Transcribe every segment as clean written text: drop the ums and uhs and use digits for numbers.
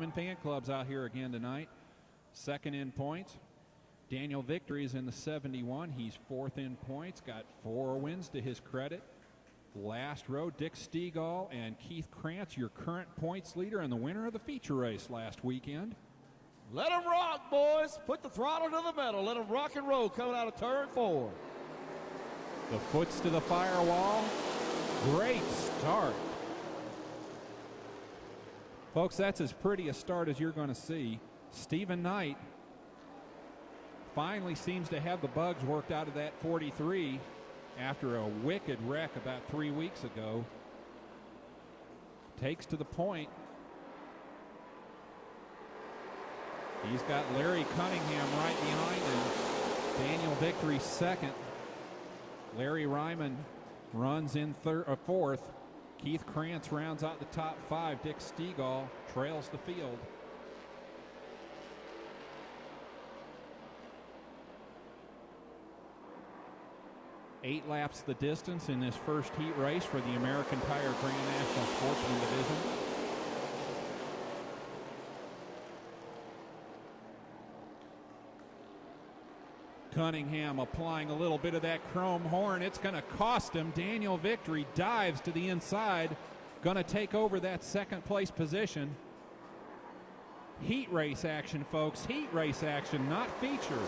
Fan clubs out here again tonight. Second in points. Daniel Victory is in the 71. He's fourth in points. Got 4 wins to his credit. Last row, Dick Stegall and Keith Krantz, your current points leader and the winner of the feature race last weekend. Let them rock, boys. Put the throttle to the metal. Let them rock and roll coming out of turn 4. The foot's to the firewall. Great start. Folks, that's as pretty a start as you're going to see. Stephen Knight finally seems to have the bugs worked out of that 43 after a wicked wreck about 3 weeks ago. Takes to the point. He's got Larry Cunningham right behind him. Daniel Victory second. Larry Ryman runs in fourth. Keith Krantz rounds out the top 5. Dick Stegall trails the field. Eight laps the distance in this first heat race for the American Tire Grand National Sportsman Division. Cunningham applying a little bit of that chrome horn. It's going to cost him. Daniel Victory dives to the inside. Going to take over that second place position. Heat race action, folks. Heat race action, not feature.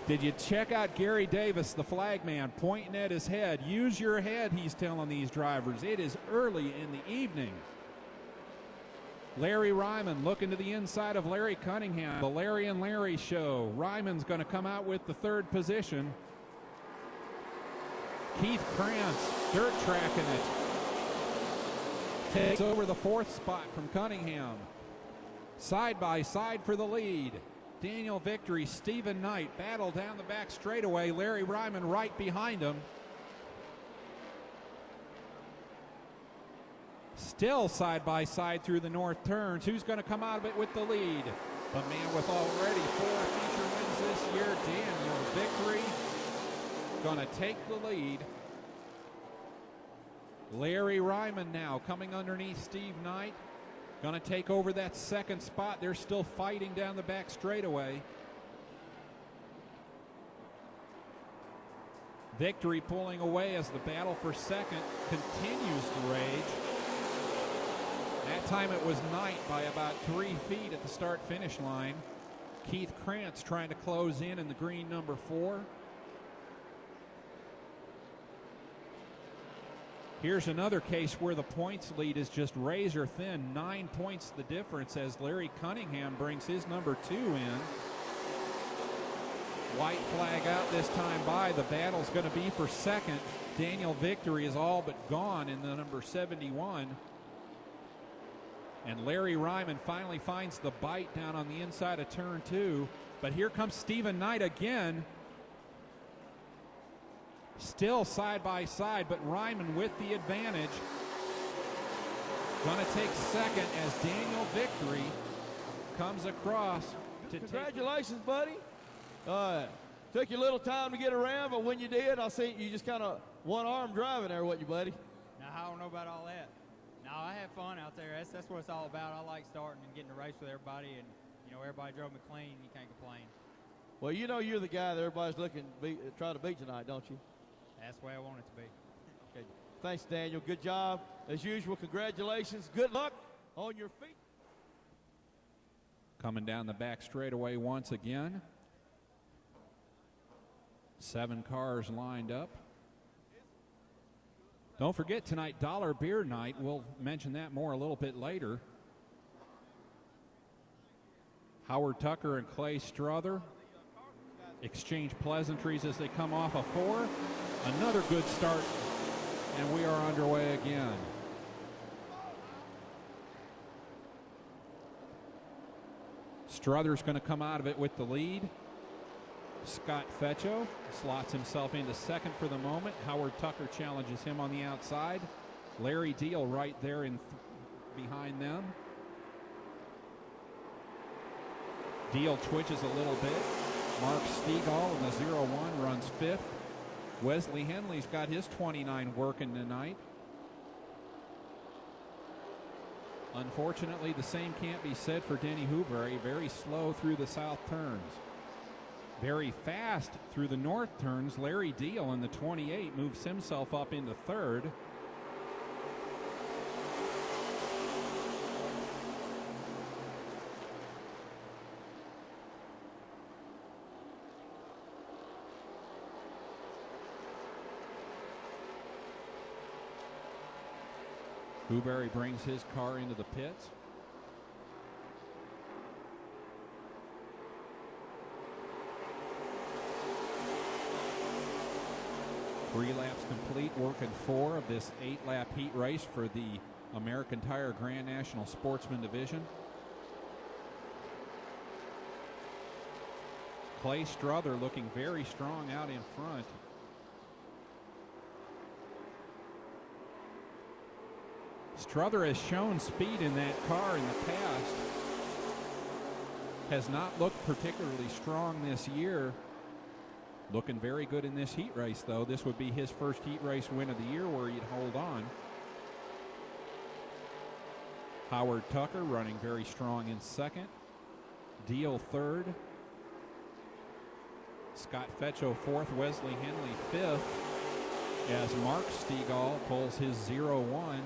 Did you check out Gary Davis, the flag man, pointing at his head? Use your head, he's telling these drivers. It is early in the evening. Larry Ryman looking to the inside of Larry Cunningham. The Larry and Larry show. Ryman's going to come out with the third position. Keith Krantz dirt tracking it. Takes over the fourth spot from Cunningham. Side by side for the lead. Daniel Victory, Stephen Knight battle down the back straightaway. Larry Ryman right behind him. Still side by side through the north turns. Who's going to come out of it with the lead? The man with already 4 feature wins this year, Daniel Victory, going to take the lead. Larry Ryman now coming underneath Steve Knight. Going to take over that second spot. They're still fighting down the back straightaway. Victory pulling away as the battle for second continues to rage. That time it was Knight by about 3 feet at the start-finish line. Keith Krantz trying to close in the green number 4. Here's another case where the points lead is just razor thin. 9 points the difference as Larry Cunningham brings his number 2 in. White flag out this time by. The battle's going to be for second. Daniel Victory is all but gone in the number 71. And Larry Ryman finally finds the bite down on the inside of turn 2. But here comes Stephen Knight again. Still side by side, but Ryman with the advantage. Going to take second as Daniel Victory comes across. Congratulations, buddy. Took you a little time to get around, but when you did, I see you just kind of one-arm driving there, wasn't you, buddy? No, I don't know about all that. No, I had fun out there. That's what it's all about. I like starting and getting a race with everybody, and everybody drove me clean. You can't complain. Well, you're the guy that everybody's looking to try to beat tonight, don't you? That's the way I want it to be. Okay. Thanks, Daniel. Good job. As usual, congratulations. Good luck on your feet. Coming down the back straightaway once again. 7 cars lined up. Don't forget tonight, Dollar Beer Night. We'll mention that more a little bit later. Howard Tucker and Clay Strother exchange pleasantries as they come off a 4. Another good start, and we are underway again. Strother's going to come out of it with the lead. Scott Feccio slots himself into second for the moment. Howard Tucker challenges him on the outside. Larry Deal right there behind them. Deal twitches a little bit. Mark Stegall in the 0-1 runs 5th. Wesley Henley's got his 29 working tonight. Unfortunately, the same can't be said for Denny Huberry. Very slow through the south turns. Very fast through the north turns. Larry Deal in the 28 moves himself up into third. Huberry brings his car into the pits. Three laps complete, working 4 of this 8-lap heat race for the American Tire Grand National Sportsman Division. Clay Strother looking very strong out in front. Strother has shown speed in that car in the past. Has not looked particularly strong this year. Looking very good in this heat race, though. This would be his first heat race win of the year where he'd hold on. Howard Tucker running very strong in second. Deal third. Scott Fetcho fourth. Wesley Henley fifth. As Mark Stegall pulls his 0-1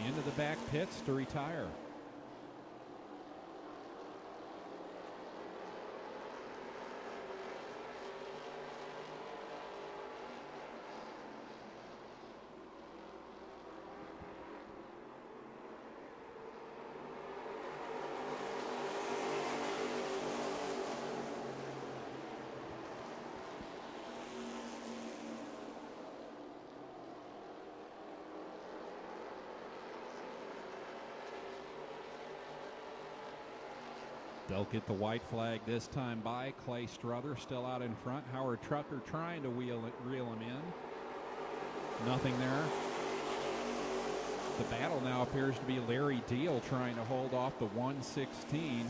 into the back pits to retire. They'll get the white flag this time by Clay Strother still out in front. Howard Tucker trying to reel him in. Nothing there. The battle now appears to be Larry Deal trying to hold off the 116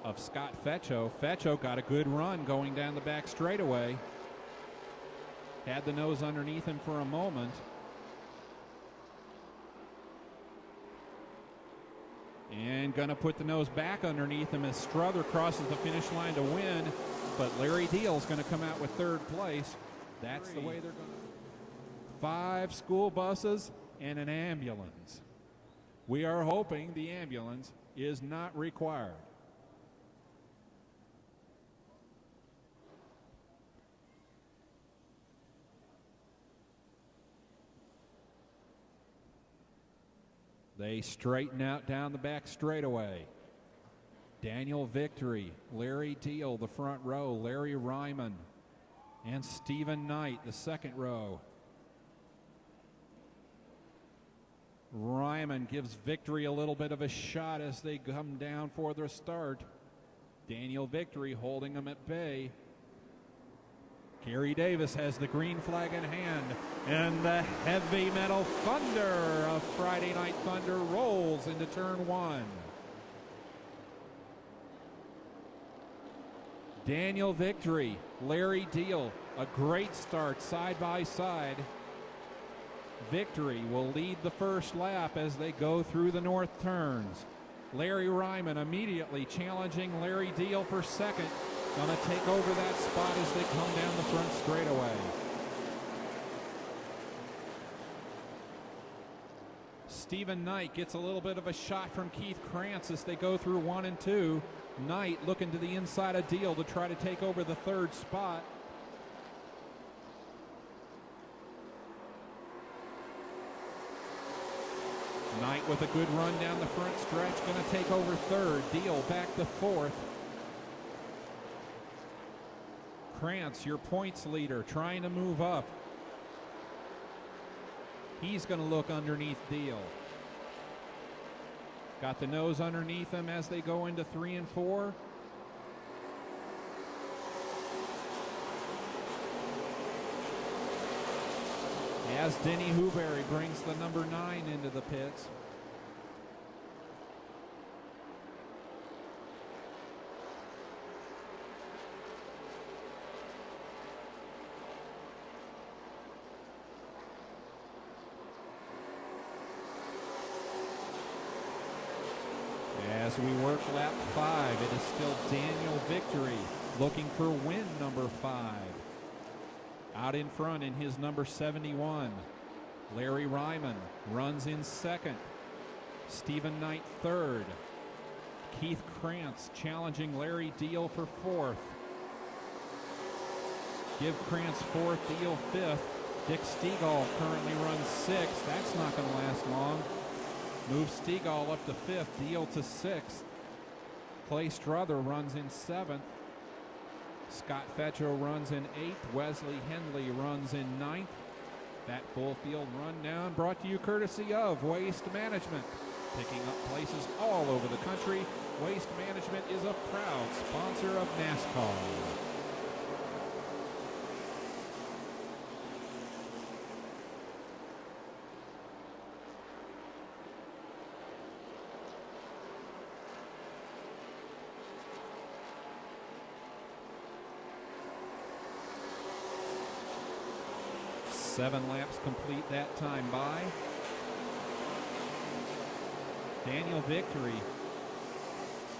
of Scott Fetcho. Fetcho got a good run going down the back straightaway. Had the nose underneath him for a moment. And going to put the nose back underneath him as Strother crosses the finish line to win. But Larry Deal's going to come out with third place. That's the way they're going to. 5 school buses and an ambulance. We are hoping the ambulance is not required. They straighten out down the back straightaway. Daniel Victory, Larry Deal, the front row, Larry Ryman, and Stephen Knight, the second row. Ryman gives Victory a little bit of a shot as they come down for their start. Daniel Victory holding them at bay. Gary Davis has the green flag in hand, and the heavy metal thunder of Friday Night Thunder rolls into turn 1. Daniel Victory, Larry Deal, a great start side by side. Victory will lead the first lap as they go through the north turns. Larry Ryman immediately challenging Larry Deal for second. Going to take over that spot as they come down the front straightaway. Stephen Knight gets a little bit of a shot from Keith Krantz as they go through 1 and 2. Knight looking to the inside of Deal to try to take over the third spot. Knight with a good run down the front stretch, going to take over third. Deal back to fourth. Krantz, your points leader, trying to move up. He's going to look underneath Deal. Got the nose underneath him as they go into 3 and 4. As Denny Huberry brings the number 9 into the pits. As we work lap 5, it is still Daniel Victory looking for win number 5. Out in front in his number 71, Larry Ryman runs in second. Stephen Knight third. Keith Krantz challenging Larry Deal for fourth. Give Krantz fourth, Deal fifth. Dick Stegall currently runs sixth. That's not going to last long. Move Stegall up to fifth, Deal to sixth. Clay Strother runs in seventh. Scott Fetcho runs in eighth. Wesley Henley runs in ninth. That full field rundown brought to you courtesy of Waste Management. Picking up places all over the country, Waste Management is a proud sponsor of NASCAR. Seven laps complete that time by. Daniel Victory,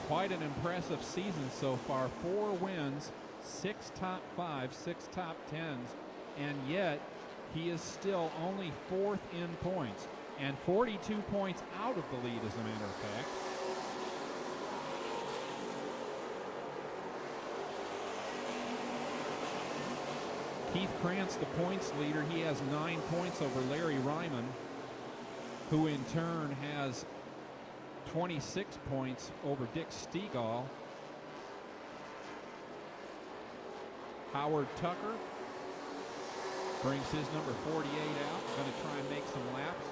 quite an impressive season so far. 4 wins, 6 top 5, 6 top 10s, and yet he is still only 4th in points and 42 points out of the lead, as a matter of fact. Keith Krantz, the points leader, he has 9 points over Larry Ryman, who in turn has 26 points over Dick Stegall. Howard Tucker brings his number 48 out, going to try and make some laps.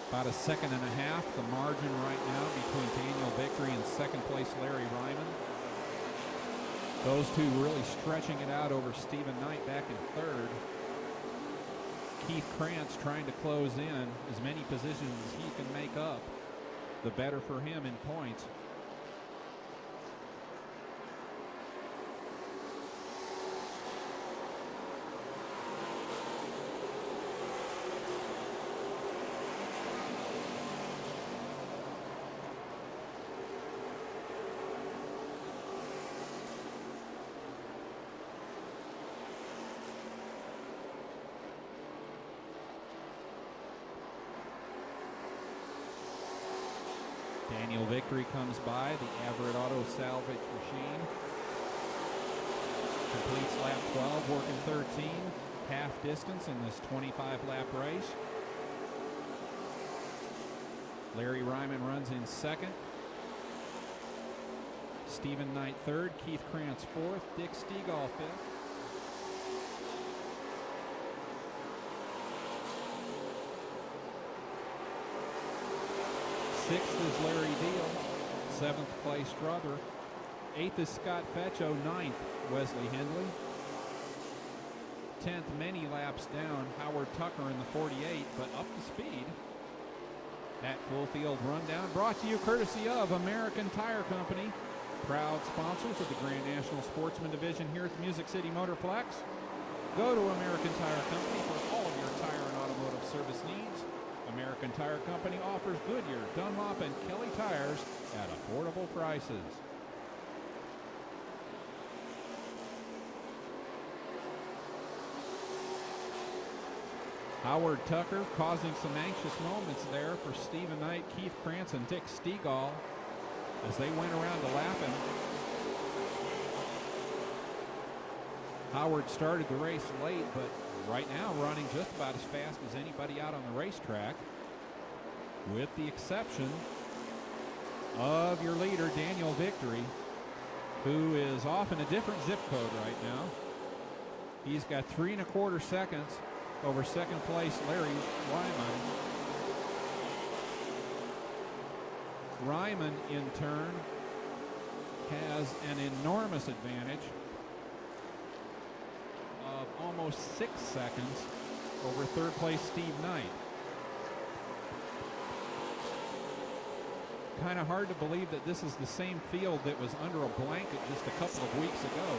About a second and a half, the margin right now between Daniel Victory and second place Larry Ryman. Those two really stretching it out over Stephen Knight back in third. Keith Krantz trying to close in as many positions as he can make up, the better for him in points. Daniel Victory comes by, the Everett Auto Salvage Machine. Completes lap 12, working 13, half distance in this 25-lap race. Larry Ryman runs in second. Stephen Knight third, Keith Krantz fourth, Dick Stegall fifth. Sixth is Larry Deal. Seventh place Strother. Eighth is Scott Fetcho. Ninth, Wesley Henley. 10th, many laps down, Howard Tucker in the 48, but up to speed. That full field rundown brought to you courtesy of American Tire Company, proud sponsors of the Grand National Sportsman Division here at the Music City Motorplex. Go to American Tire Company for all of your tire and automotive service needs. American Tire Company offers Goodyear, Dunlop, and Kelly tires at affordable prices. Howard Tucker causing some anxious moments there for Stephen Knight, Keith Krantz, and Dick Stegall as they went around to lap him. Howard started the race late, but right now running just about as fast as anybody out on the racetrack, with the exception of your leader, Daniel Victory, who is off in a different zip code right now. He's got 3 1/4 seconds over second place Larry Ryman. Ryman, in turn, has an enormous advantage of almost 6 seconds over third place Steve Knight. kind of hard to believe that this is the same field that was under a blanket just a couple of weeks ago.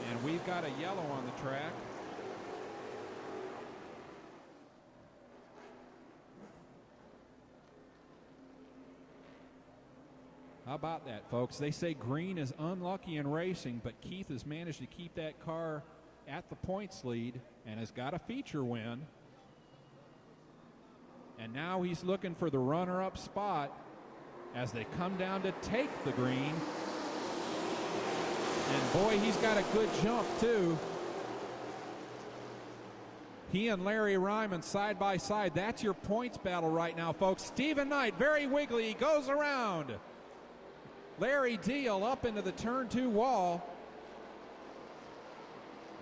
And we've got a yellow on the track. How about that, folks? They say green is unlucky in racing, but Keith has managed to keep that car at the points lead and has got a feature win. And now he's looking for the runner-up spot as they come down to take the green. And boy, he's got a good jump too. He and Larry Ryman side by side. That's your points battle right now, folks. Stephen Knight, very wiggly, he goes around. Larry Deal up into the turn 2 wall.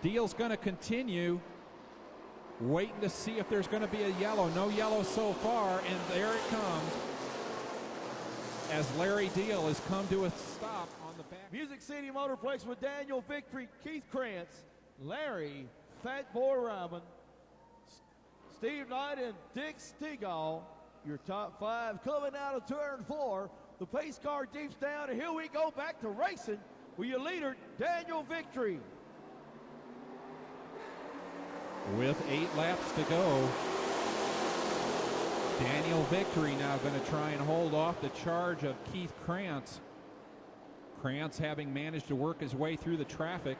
Deal's going to continue, waiting to see if there's going to be a yellow. No yellow so far, and there it comes as Larry Deal has come to a stop on the back. Music City Motorplex with Daniel Victory, Keith Krantz, Larry Fat Boy Ryman, Steve Knight, and Dick Stegall. Your top 5 coming out of turn 4. The pace car deeps down, and here we go back to racing with your leader, Daniel Victory. With 8 laps to go, Daniel Victory now going to try and hold off the charge of Keith Krantz. Krantz having managed to work his way through the traffic.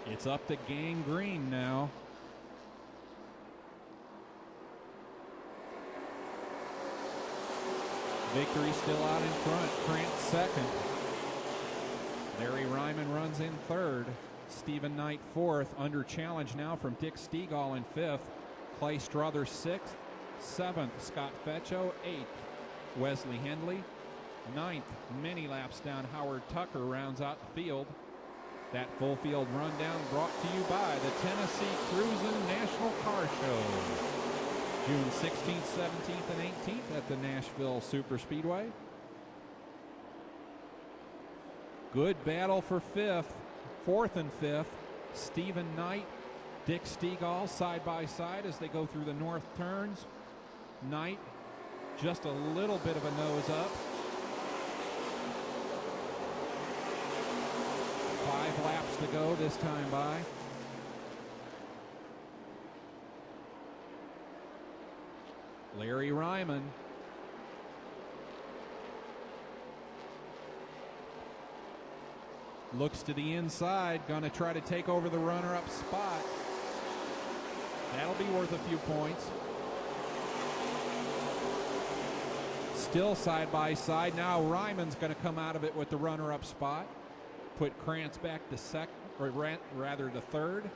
It's up to Gang Green now. Victory still out in front. Krantz second. Larry Ryman runs in third. Stephen Knight fourth. Under challenge now from Dick Stegall in fifth. Clay Strother sixth. Seventh, Scott Feccio. Eighth, Wesley Hendley. Ninth, many laps down, Howard Tucker rounds out the field. That full field rundown brought to you by the Tennessee Cruisin' National Car Show. June 16th, 17th, and 18th at the Nashville Superspeedway. Good battle for fourth and fifth. Stephen Knight, Dick Stegall side by side as they go through the north turns. Knight just a little bit of a nose up. 5 laps to go this time by. Larry Ryman. Looks to the inside, gonna try to take over the runner-up spot. That'll be worth a few points. Still side by side. Now Ryman's gonna come out of it with the runner-up spot. Put Krantz back to second, or rather to third.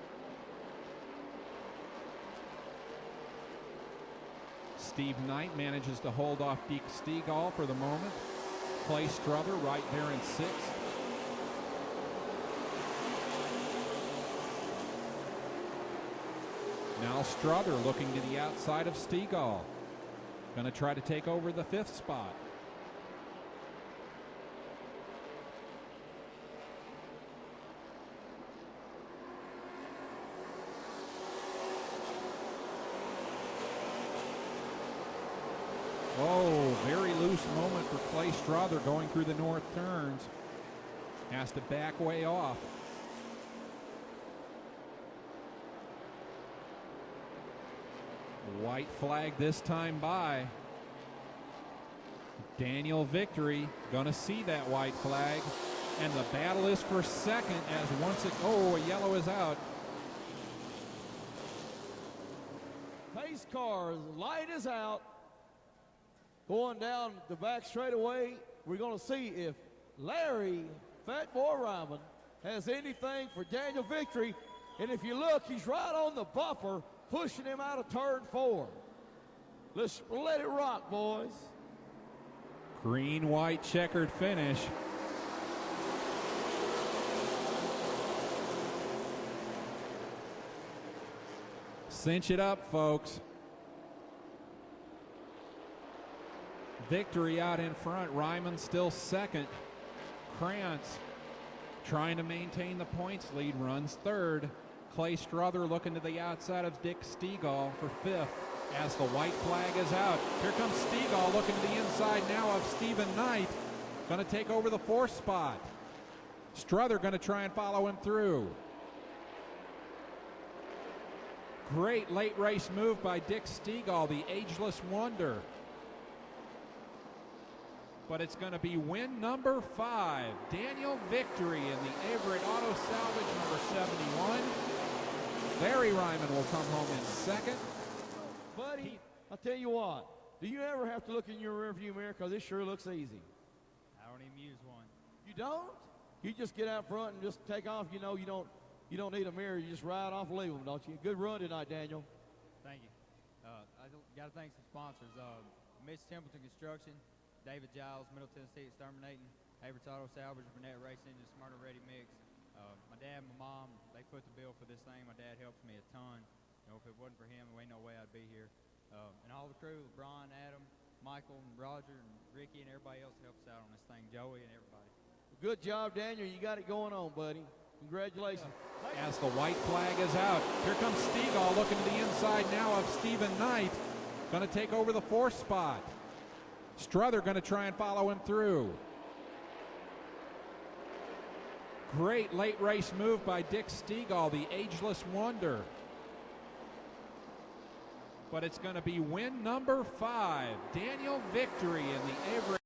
Steve Knight manages to hold off Dick Stegall for the moment. Clay Strother right there in sixth. Now Strother looking to the outside of Stegall. Going to try to take over the fifth spot. Oh, very loose moment for Clay Strother going through the north turns. Has to back way off. White flag this time by. Daniel Victory gonna see that white flag, and the battle is for second as once it, oh, a yellow is out. Pace cars, light is out. Going down the back straightaway, we're gonna see if Larry Fat Boy Ryman has anything for Daniel Victory, and if you look, he's right on the bumper, pushing him out of turn 4. Let's let it rock, boys. Green, white, checkered finish. Cinch it up, folks. Victory out in front. Ryman still second. Krantz trying to maintain the points lead, runs third. Clay Strother looking to the outside of Dick Stegall for 5th as the white flag is out. Here comes Stegall looking to the inside now of Stephen Knight. Going to take over the 4th spot. Strother going to try and follow him through. Great late race move by Dick Stegall, the ageless wonder. But it's going to be win number 5. Daniel Victory in the Everett Auto Salvage number 71. Larry Ryman will come home in 2nd. Buddy, I'll tell you what. Do you ever have to look in your rearview mirror? Because this sure looks easy. I don't even use one. You don't? You just get out front and just take off. You know, you don't need a mirror. You just ride off and leave them, don't you? Good run tonight, Daniel. Thank you. I got to thank some sponsors. Mitch Templeton Construction, David Giles, Middle Tennessee Exterminating, Everett's Auto Salvage, Burnett Race Engine, Smyrna Ready Mix. My dad and my mom, they foot the bill for this thing. My dad helps me a ton. You know, if it wasn't for him, there ain't no way I'd be here. And all the crew, LeBron, Adam, Michael, and Roger, and Ricky, and everybody else that helps out on this thing, Joey, and everybody. Good job, Daniel. You got it going on, buddy. Congratulations. As the white flag is out, here comes Stegall looking to the inside now of Stephen Knight. Going to take over the 4th spot. Strother going to try and follow him through. Great late race move by Dick Stegall, the ageless wonder. But it's going to be win number 5. Daniel Victory in the Everett